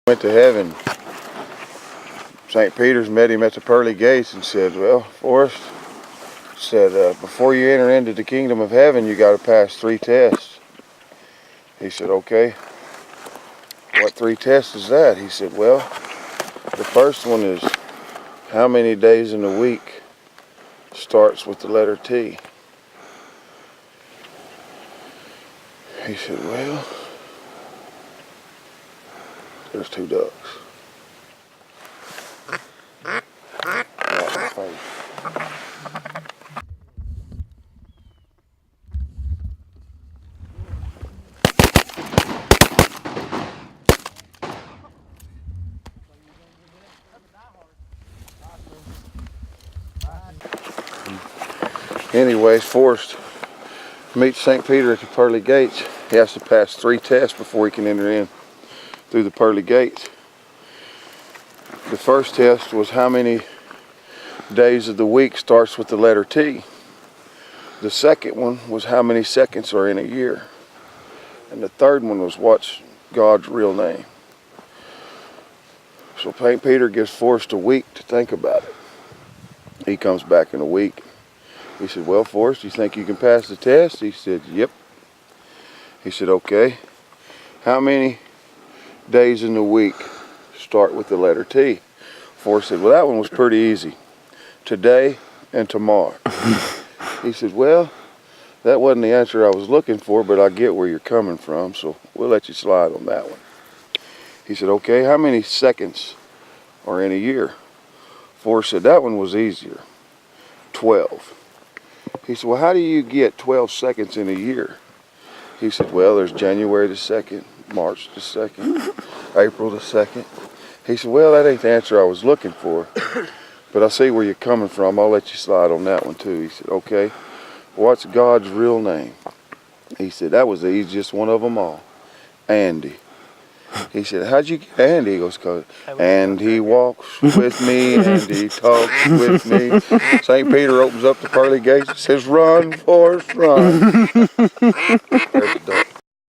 Went to heaven. St. Peter's met him at the pearly gates and said, well, Forrest, said, before you enter into the kingdom of heaven, you got to pass 3 tests. He said, okay. What 3 tests is that? He said, well, the first one is how many days in the week starts with the letter T. He said, well, there's 2 ducks. Anyways, Forrest meets St. Peter at the pearly gates. He has to pass 3 tests before he can enter in through the pearly gates. The first test was how many days of the week starts with the letter T. The second one was how many seconds are in a year. And the third one was what's God's real name. So St. Peter gives Forrest a week to think about it. He comes back in a week. He said, well, Forrest, you think you can pass the test? He said, yep. He said, okay. How many days in the week start with the letter T? Forrest said, well, that one was pretty easy. Today and tomorrow. He said, well, that wasn't the answer I was looking for, but I get where you're coming from, so we'll let you slide on that one. He said, okay, how many seconds are in a year? Forrest said, that one was easier. 12. He said, well, how do you get 12 seconds in a year? He said, well, there's January the 2nd, March the 2nd, April the 2nd. He said, well, that ain't the answer I was looking for, but I see where you're coming from. I'll let you slide on that one too. He said, okay, what's God's real name? He said, that was the easiest one of them all, Andy. He said, how'd you get Andy? He goes, and he walks with me and he talks with me. St. Peter opens up the pearly gates and says, run, Forrest, run. There's the duck.